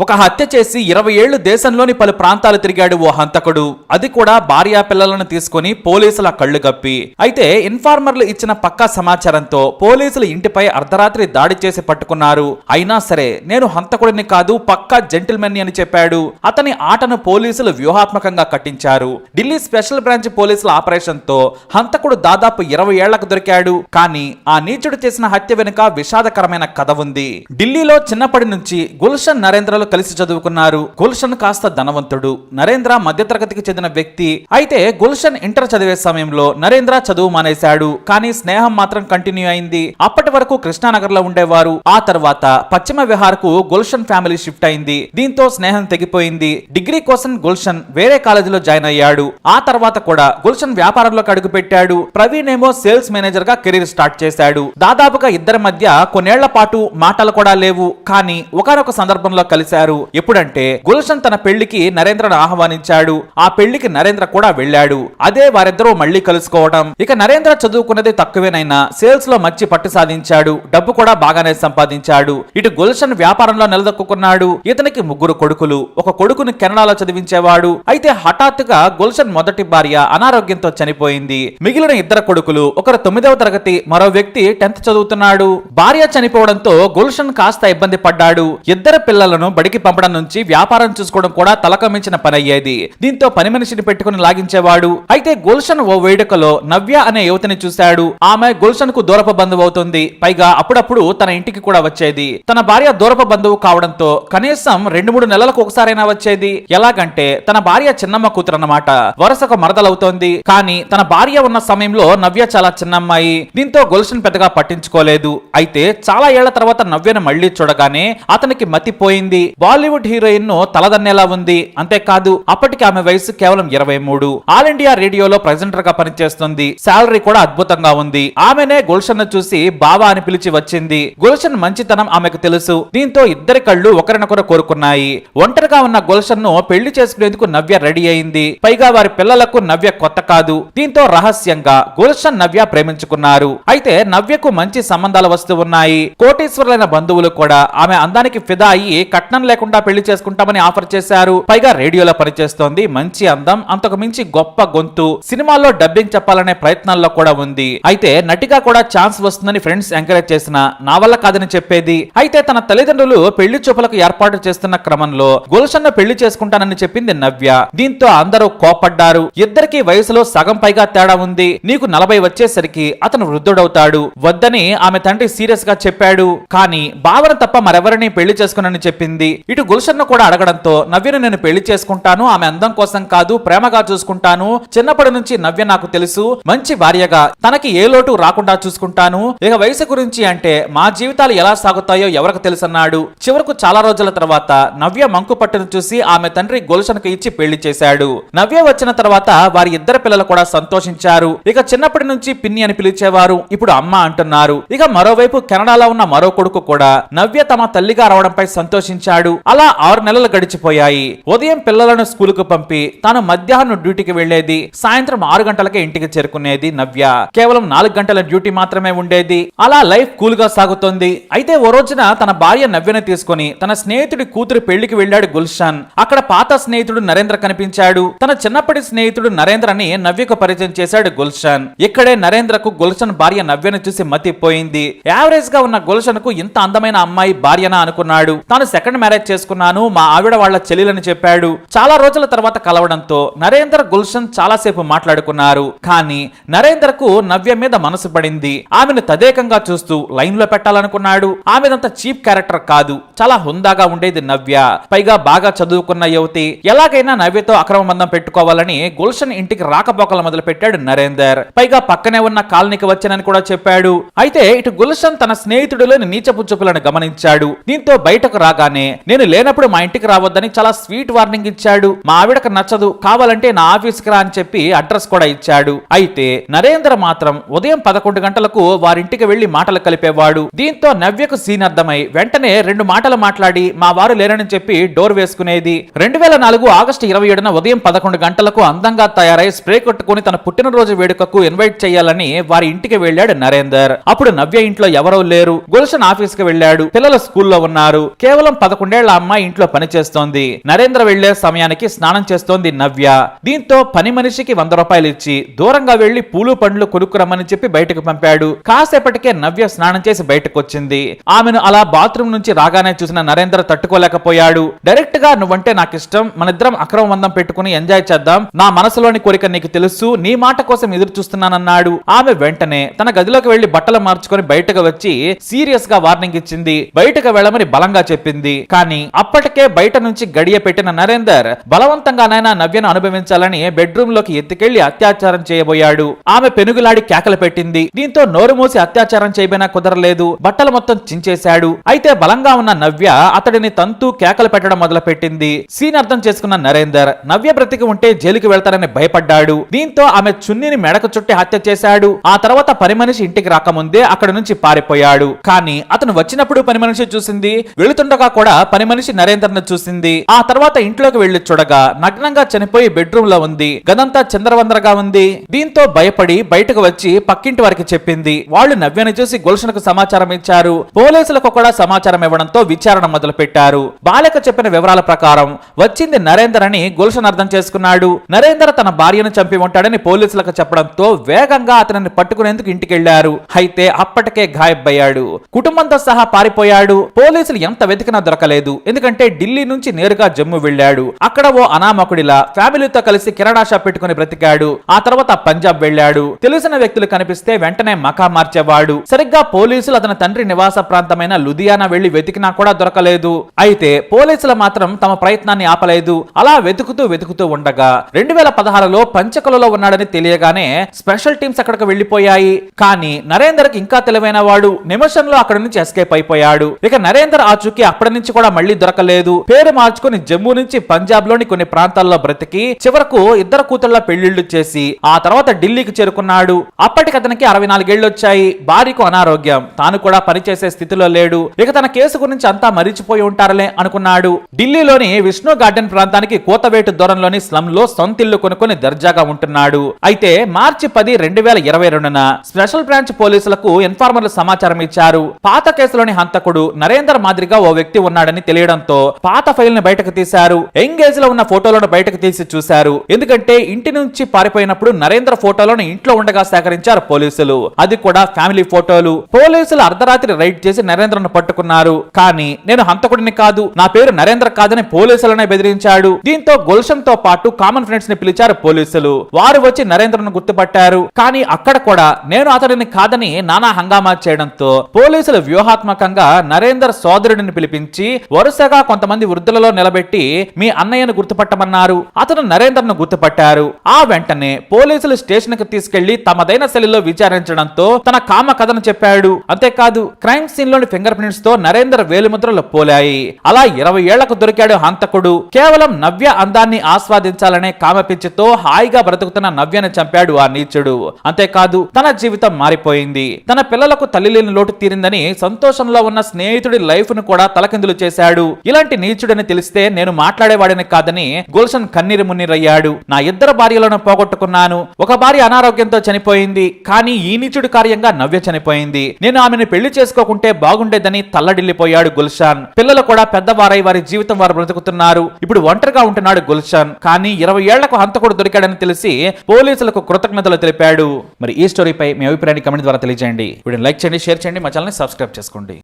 ఒక హత్య చేసి 20 ఏళ్లు దేశంలోని పలు ప్రాంతాలు తిరిగాడు ఓ హంతకుడు. అది కూడా భార్యా పిల్లలను తీసుకుని పోలీసుల కళ్లు గప్పి. అయితే ఇన్ఫార్మర్లు ఇచ్చిన పక్కా సమాచారంతో పోలీసులు ఇంటిపై అర్ధరాత్రి దాడి చేసి పట్టుకున్నారు. అయినా సరే నేను హంతకుడిని కాదు, పక్కా జెంటిల్మెన్ అని చెప్పాడు. అతని ఆటను పోలీసులు వ్యూహాత్మకంగా కట్టించారు. ఢిల్లీ స్పెషల్ బ్రాంచ్ పోలీసుల ఆపరేషన్ తో హంతకుడు దాదాపు 20 ఏళ్లకు దొరికాడు. కానీ ఆ నీచుడు చేసిన హత్య వెనుక విషాదకరమైన కథ ఉంది. ఢిల్లీలో చిన్నప్పటి నుంచి గుల్షన్ నరేంద్రలు కలిసి చదువుకున్నారు. గుల్షన్ కాస్త ధనవంతుడు, నరేంద్ర మధ్యతరగతికి చెందిన వ్యక్తి. అయితే గుల్షన్ ఇంటర్ చదివే సమయంలో నరేంద్ర చదువు మానేశాడు. కానీ స్నేహం మాత్రం కంటిన్యూ అయింది. అప్పటి వరకు కృష్ణానగర్ లో ఉండేవారు. ఆ తర్వాత పశ్చిమ విహార్ కు గుల్షన్ ఫ్యామిలీ షిఫ్ట్ అయింది. దీంతో స్నేహం తెగిపోయింది. డిగ్రీ కోసం గుల్షన్ వేరే కాలేజీలో జాయిన్ అయ్యాడు. ఆ తర్వాత కూడా గుల్షన్ వ్యాపారంలోకి అడుగు పెట్టాడు. ప్రవీణ్ ఏమో సేల్స్ మేనేజర్ గా కెరీర్ స్టార్ట్ చేశాడు. దాదాపుగా ఇద్దరి మధ్య కొన్నేళ్ల పాటు మాటలు కూడా లేవు. కానీ ఒకనొక సందర్భంలో కలిశారు. ఎప్పుడంటే గుల్షన్ తన పెళ్లికి నరేంద్రను ఆహ్వానించాడు. ఆ పెళ్లికి నరేంద్ర కూడా వెళ్ళాడు. అదే వారిద్దరూ మళ్లీ కలుసుకోవడం. ఇక నరేంద్ర చదువుకున్నది తక్కువేనైనా సేల్స్ లో మంచి పట్టు సాధించాడు. డబ్బు కూడా బాగానే సంపాదించాడు. ఇటు గుల్షన్ వ్యాపారంలో నిలదొక్కున్నాడు. ఇతనికి 3 కొడుకులు. ఒక కొడుకుని కెనడాలో చదివించేవాడు. అయితే హఠాత్తుగా గుల్షన్ మొదటి భార్య అనారోగ్యంతో చనిపోయింది. మిగిలిన 2 కొడుకులు, ఒకరు 9వ తరగతి, మరో వ్యక్తి 10th చదువుతున్నాడు. భార్య చనిపోవడంతో గుల్షన్ కాస్త ఇబ్బంది పడ్డాడు. 2 పిల్లలను బడికి పంపడం నుంచి వ్యాపారం చూసుకోవడం కూడా తలకమించిన పని అయ్యేది. దీంతో పని మనిషిని పెట్టుకుని లాగించేవాడు. అయితే గుల్షన్ ఓ వేడుకలో నవ్య అనే యువతిని చూశాడు. ఆమె గుల్షన్ కు దూరపు బంధువు అవుతుంది. పైగా అప్పుడప్పుడు తన ఇంటికి కూడా వచ్చేది. తన భార్య దూరపు బంధువు కావడంతో కనీసం 2-3 నెలలకు ఒకసారైనా వచ్చేది. ఎలాగంటే తన భార్య చిన్నమ్మ కూతురు అన్నమాట. వరుసకు మరదలవుతోంది. కానీ తన భార్య ఉన్న సమయంలో నవ్య చాలా చిన్నమ్మాయి. దీంతో గుల్షన్ పెద్దగా పట్టించుకోలేదు. అయితే చాలా ఏళ్ల తర్వాత నవ్యను మళ్లీ చూడగానే అతనికి మతిపోయింది. బాలీవుడ్ హీరోయిన్ ను తలదన్నేలా ఉంది. అంతేకాదు అప్పటికి ఆమె వయసు కేవలం 23. ఆల్ ఇండియా రేడియోలో ప్రెజెంటర్ గా పనిచేస్తుంది. శాలరీ కూడా అద్భుతంగా ఉంది. ఆమెనే గుల్షన్ ను చూసి బావా అని పిలిచి వచ్చింది. గుల్షన్ మంచితనం ఆమెకు తెలుసు. దీంతో ఇద్దరి కళ్ళు ఒకరినొకరు కోరుకున్నాయి. ఒంటరిగా ఉన్న గుల్షన్ ను పెళ్లి చేసుకునేందుకు నవ్య రెడీ అయింది. పైగా వారి పిల్లలకు నవ్య కొత్త కాదు. దీంతో రహస్యంగా గుల్షన్ నవ్య ప్రేమించుకున్నారు. అయితే నవ్యకు మంచి సంబంధాలు వస్తూ ఉన్నాయి. కోటీశ్వరులైన బంధువులు కూడా ఆమె అందానికి ఫిదా అయ్యి కట్నం లేకుండా పెళ్లి చేసుకుంటామని ఆఫర్ చేశారు. పైగా రేడియోలో పనిచేస్తోంది. మంచి అందం, అంతకు మించి గొప్ప గొంతు. సినిమాల్లో డబ్బింగ్ చెప్పాలనే ప్రయత్నాల్లో కూడా ఉంది. అయితే నటిగా కూడా ఛాన్స్ వస్తుందని ఫ్రెండ్స్ ఎంకరేజ్ చేసిన నా వల్ల కాదని చెప్పేది. అయితే తన తల్లిదండ్రులు పెళ్లి చూపులకు ఏర్పాటు చేస్తున్న క్రమంలో గుల్షన్ ను పెళ్లి చేసుకుంటానని చెప్పింది నవ్య. దీంతో అందరూ కోపడ్డారు. ఇద్దరికి వయసులో సగం పైగా తేడా ఉంది. నీకు 40 వచ్చేసరికి అతను వృద్ధుడవుతాడు. వద్దని ఆమె తండ్రి సీరియస్ గా చెప్పాడు. కానీ భావన తప్ప మరెవరిని పెళ్లి చేసుకునని చెప్పింది. ఇటు గుల్షన్ ను కూడా అడగడంతో నవ్యను నేను పెళ్లి చేసుకుంటాను, ఆమె అందం కోసం కాదు ప్రేమగా చూసుకుంటాను. చిన్నప్పటి నుంచి నవ్య నాకు తెలుసు, మంచి భార్యగా తనకి ఏ లోటు రాకుండా చూసుకుంటాను. ఇక వయసు గురించి అంటే మా జీవితాలు ఎలా సాగుతాయో ఎవరికి తెలుసన్నాడు. చివరకు చాలా రోజుల తర్వాత నవ్య మంకు పట్టును చూసి ఆమె తండ్రి గుల్షన్ కు ఇచ్చి పెళ్లి చేశాడు. నవ్య వచ్చిన తర్వాత వారి 2 పిల్లలు కూడా సంతోషించారు. ఇక చిన్నప్పటి నుంచి పిన్ని అని పిలిచేవారు. ఇప్పుడు అమ్మ అంటున్నారు. ఇక మరోవైపు కెనడాలో ఉన్న మరో కొడుకు కూడా నవ్య తమ తల్లిగా రావడంపై సంతోషించాడు. అలా 6 నెలలు గడిచిపోయాయి. ఉదయం పిల్లలను స్కూల్ కు పంపి తాను మధ్యాహ్నం డ్యూటీకి వెళ్లేది. సాయంత్రం 6 గంటలకే ఇంటికి చేరుకునేది నవ్య. కేవలం 4 గంటల డ్యూటీ మాత్రమే ఉండేది. అలా లైఫ్ కూల్ గా సాగుతోంది. అయితే ఓ రోజున తన భార్య నవ్యను తీసుకుని తన స్నేహితుడి కూతురు పెళ్లికి వెళ్ళాడు గుల్షన్. అక్కడ పాత స్నేహితుడు నరేంద్ర కనిపించాడు. తన చిన్నప్పటి స్నేహితుడు నరేంద్రని నవ్యకు పరిచయం చేశాడు గుల్షన్. ఇక్కడే నరేంద్రకు గుల్షన్ భార్య నవ్యను చూసి మతిపోయింది. యావరేజ్ గా ఉన్న గుల్షన్ కు ఇంత అందమైన అమ్మాయి భార్యనా అనుకున్నాడు. తాను సెకండ్ మ్యారేజ్ చేసుకున్నాను, మా ఆవిడ వాళ్ళ చెల్లెలని చెప్పాడు. చాలా రోజుల తర్వాత కలవడంతో నరేంద్ర గుల్షన్ చాలాసేపు మాట్లాడుకున్నారు. కానీ నరేంద్రకు నవ్య మీద మనసు పడింది. ఆమెను తదేకంగా చూస్తూ లైన్ లో పెట్టాలనుకున్నాడు. ఆమెదంత చీప్ క్యారెక్టర్ కాదు, చాలా హుందాగా ఉండేది నవ్య. పైగా బాగా చదువుకున్న యువతి. ఎలాగైనా నవ్యతో అక్రమ బంధం పెట్టుకోవాలని గుల్షన్ ఇంటికి రాకపోకలు మొదలు పెట్టాడు నరేందర్. పైగా పక్కనే ఉన్న కాలనీకి వచ్చానని కూడా చెప్పాడు. అయితే ఇటు గుల్షన్ తన స్నేహితుడిలోని నీచపు చూపులను గమనించాడు. దీంతో బయటకు రాగానే నేను లేనప్పుడు మా ఇంటికి రావద్దని చాలా స్వీట్ వార్నింగ్ ఇచ్చాడు. మా ఆవిడకు నచ్చదు, కావాలంటే నా ఆఫీస్కి రా అని చెప్పి అడ్రస్ కూడా ఇచ్చాడు. అయితే నరేంద్ర మాత్రం ఉదయం 11 గంటలకు వారింటికి వెళ్లి మాటలు కలిపేవాడు. దీంతో నవ్యకు సీన్ అర్థమై వెంటనే 2 మాటలు మాట్లాడి మా వారు లేరని చెప్పి డోర్ వేసుకునేది. 2004 ఆగస్టు 27న ఉదయం 11 గంటలకు అందంగా తయారై స్ప్రే కొట్టుకుని తన పుట్టినరోజు వేడుకకు ఇన్వైట్ చేయాలని వారి ఇంటికి వెళ్ళాడు నరేందర్. అప్పుడు నవ్య ఇంట్లో ఎవరూ లేరు. గుల్షన్ ఆఫీస్ కి వెళ్ళాడు. పిల్లలు స్కూల్లో ఉన్నారు. కేవలం 11 11 అమ్మాయి ఇంట్లో పని చేస్తోంది. నరేంద్ర వెళ్లే సమయానికి స్నానం చేస్తోంది నవ్య. దీంతో పని మనిషికి 100 రూపాయలు ఇచ్చి దూరంగా వెళ్లి పూలు పండ్లు కొనుక్కురమ్మని చెప్పి బయటకు పంపాడు. కాసేపటికే నవ్య స్నానం చేసి బయటకు వచ్చింది. ఆమెను అలా బాత్రూమ్ నుంచి రాగానే చూసిన నరేంద్ర తట్టుకోలేకపోయాడు. డైరెక్ట్ గా నువ్వంటే నాకు ఇష్టం, మనిద్దరం అక్రమ బంధం పెట్టుకుని ఎంజాయ్ చేద్దాం, నా మనసులోని కోరిక నీకు తెలుసు, నీ మాట కోసం ఎదురు చూస్తున్నానన్నాడు. ఆమె వెంటనే తన గదిలోకి వెళ్లి బట్టలు మార్చుకొని బయటకు వచ్చి సీరియస్ గా వార్నింగ్ ఇచ్చింది. బయటకు వెళ్ళమని బలంగా చెప్పింది. కానీ అప్పటికే బయట నుంచి గడియ పెట్టిన నరేందర్ బలవంతంగానైనా నవ్యను అనుభవించాలని బెడ్రూమ్ లోకి ఎత్తుకెళ్లి అత్యాచారం చేయబోయాడు. ఆమె పెనుగులాడి కేకలు పెట్టింది. దీంతో నోరు మూసి అత్యాచారం చేయబోయినా కుదరలేదు. బట్టలు మొత్తం చించేశాడు. అయితే బలంగా ఉన్న నవ్య అతడిని తంతూ కేకలు పెట్టడం మొదలు పెట్టింది. సీన్ అర్థం చేసుకున్న నరేందర్ నవ్య బ్రతికి ఉంటే జైలుకి వెళ్తారని భయపడ్డాడు. దీంతో ఆమె చున్నీని మెడకు చుట్టి హత్య చేశాడు. ఆ తర్వాత పని మనిషి ఇంటికి రాకముందే అక్కడ నుంచి పారిపోయాడు. కానీ అతను వచ్చినప్పుడు పని మనిషి చూసింది, వెళుతుండగా కూడా పని మనిషి నరేందర్ ను చూసింది. ఆ తర్వాత ఇంట్లోకి వెళ్లి చూడగా నగ్నంగా చనిపోయి బెడ్రూమ్ లో ఉంది. గదంతా చిందరవందరగా ఉంది. దీంతో భయపడి బయటకు వచ్చి పక్కింటి వారికి చెప్పింది. వాళ్ళు నవ్యని చూసి గుల్షన్కు సమాచారం ఇచ్చారు. పోలీసులకు కూడా సమాచారం ఇవ్వడంతో విచారణ మొదలు పెట్టారు. బాలిక చెప్పిన వివరాల ప్రకారం వచ్చింది నరేందర్ అని గుల్షన్ అర్థం చేసుకున్నాడు. నరేందర్ తన భార్యను చంపి ఉంటాడని పోలీసులకు చెప్పడంతో వేగంగా అతనిని పట్టుకునేందుకు ఇంటికెళ్లారు. అయితే అప్పటికే గాయబ్బయ్యాడు. కుటుంబంతో సహా పారిపోయాడు. పోలీసులు ఎంత వెతికినా దొరకలేదు. ఎందుకంటే ఢిల్లీ నుంచి నేరుగా జమ్మూ వెళ్ళాడు. అక్కడ ఓ అనామకుడిలా ఫ్యామిలీతో కలిసి కిరాణా షాప్ పెట్టుకుని బ్రతికాడు. ఆ తర్వాత పంజాబ్ వెళ్ళాడు. తెలిసిన వ్యక్తులు కనిపిస్తే వెంటనే మకా మార్చేవాడు. సరిగ్గా పోలీసులు అతని తండ్రి నివాస ప్రాంతమైన లుధియానా వెళ్లి వెతికినా కూడా దొరకలేదు. అయితే పోలీసులు మాత్రం తమ ప్రయత్నాన్ని ఆపలేదు. అలా వెతుకుతూ ఉండగా 2016లో పంచకులలో ఉన్నాడని తెలియగానే స్పెషల్ టీమ్స్ అక్కడికి వెళ్లిపోయాయి. కానీ నరేందర్ కి ఇంకా తెలివైన వాడు నిమిషంలో అక్కడి నుంచి ఎస్కేప్ అయిపోయాడు. ఇక నరేందర్ ఆచూకీ అప్పటి నుంచి కూడా మళ్లీ దొరకలేదు. పేరు మార్చుకుని జమ్మూ నుంచి పంజాబ్ లోని కొన్ని ప్రాంతాల్లో బ్రతికి చివరకు 2 కూతుళ్ల పెళ్లిళ్లు చేసి ఆ తర్వాత ఢిల్లీకి చేరుకున్నాడు. అప్పటికి అతనికి 64 ఏళ్లు వచ్చాయి. భార్యకు అనారోగ్యం, తాను కూడా పనిచేసే స్థితిలో లేడు. ఇక తన కేసు గురించి అంతా మరిచిపోయి ఉంటారులే అనుకున్నాడు. ఢిల్లీలోని విష్ణు గార్డెన్ ప్రాంతానికి కోతవేటు దూరంలోని స్లమ్ లో సొంతిల్లు కొనుక్కొని దర్జాగా ఉంటున్నాడు. అయితే మార్చి 10, 2022న స్పెషల్ బ్రాంచ్ పోలీసులకు ఇన్ఫార్మర్లు సమాచారం ఇచ్చారు. పాత కేసులోని హంతకుడు నరేందర్ మాదిరిగా ఓ వ్యక్తి ఉన్నాడని తెలియడంతో పాత ఫైల్ ని బయటకు తీశారు. ఎంగేజ్ లో ఉన్న ఫోటోలను బయటకు తీసి చూశారు. ఎందుకంటే ఇంటి నుంచి పారిపోయినప్పుడు నరేంద్ర ఫోటోలను ఇంట్లో ఉండగా సేకరించారు పోలీసులు. అది కూడా ఫ్యామిలీ ఫోటోలు. పోలీసులు అర్ధరాత్రి రైడ్ చేసి నరేంద్రను పట్టుకున్నారు. కానీ నేను హంతకుడిని కాదు, నా పేరు నరేంద్ర కాదని పోలీసులనే బెదిరించాడు. దీంతో గుల్షన్ తో పాటు కామన్ ఫ్రెండ్స్ ని పిలిచారు పోలీసులు. వారు వచ్చి నరేంద్రను గుర్తుపట్టారు. కానీ అక్కడ కూడా నేను అతడిని కాదని నానా హంగామా చేయడంతో పోలీసులు వ్యూహాత్మకంగా నరేందర్ సోదరుడిని పిలిపించి వరుసగా కొంతమంది వృద్ధులలో నిలబెట్టి మీ అన్నయ్యను గుర్తుపట్టమన్నారు. అతను నరేందర్ను గుర్తుపట్టారు. ఆ వెంటనే పోలీసులు స్టేషన్ కి తీసుకెళ్లి తమదైన శైలిలో విచారించడంతో తన కామ కథను చెప్పాడు. అంతేకాదు క్రైమ్ సీన్ లోని ఫింగర్ ప్రింట్స్ తో నరేందర్ వేలిముద్రలు పోలాయి. అలా 20 ఏళ్లకు దొరికాడు హంతకుడు. కేవలం నవ్య అందాన్ని ఆస్వాదించాలనే కామపిచ్చితో హాయిగా బ్రతుకుతున్న నవ్యను చంపాడు ఆ నీచుడు. అంతేకాదు తన జీవితం మారిపోయింది. తన పిల్లలకు తల్లి లేని లోటు తీరిందని సంతోషంలో ఉన్న స్నేహితుడి లైఫ్ ను కూడా తలకిందులు చేశాడు. ఇలాంటి నీచుడని తెలిస్తే నేను మాట్లాడేవాడిని కాదని గుల్షన్ కన్నీరు మున్నీరయ్యాడు. నా 2 భార్యలను పోగొట్టుకున్నాను. ఒక భార్య అనారోగ్యంతో చనిపోయింది. కానీ ఈ నీచుడి కార్యంగా నవ్య చనిపోయింది. నేను ఆమెను పెళ్లి చేసుకోకుంటే బాగుండేదని తల్లడిల్లిపోయాడు గుల్షన్. పిల్లలు కూడా పెద్దవారై వారి జీవితం వారు బ్రతుకుతున్నారు. ఇప్పుడు ఒంటరిగా ఉంటున్నాడు గుల్షన్. కానీ 20 ఏళ్లకు హంతకుడు దొరికాడని తెలిసి పోలీసులకు కృతజ్ఞతలు తెలిపాడు. మరి ఈ స్టోరీపై మీ అభిప్రాయాన్ని కమెంట్ ద్వారా తెలియజేయండి. వీడియోని లైక్ చేయండి, షేర్ చేయండి, మా ఛానల్ని సబ్స్క్రైబ్ చేసుకోండి.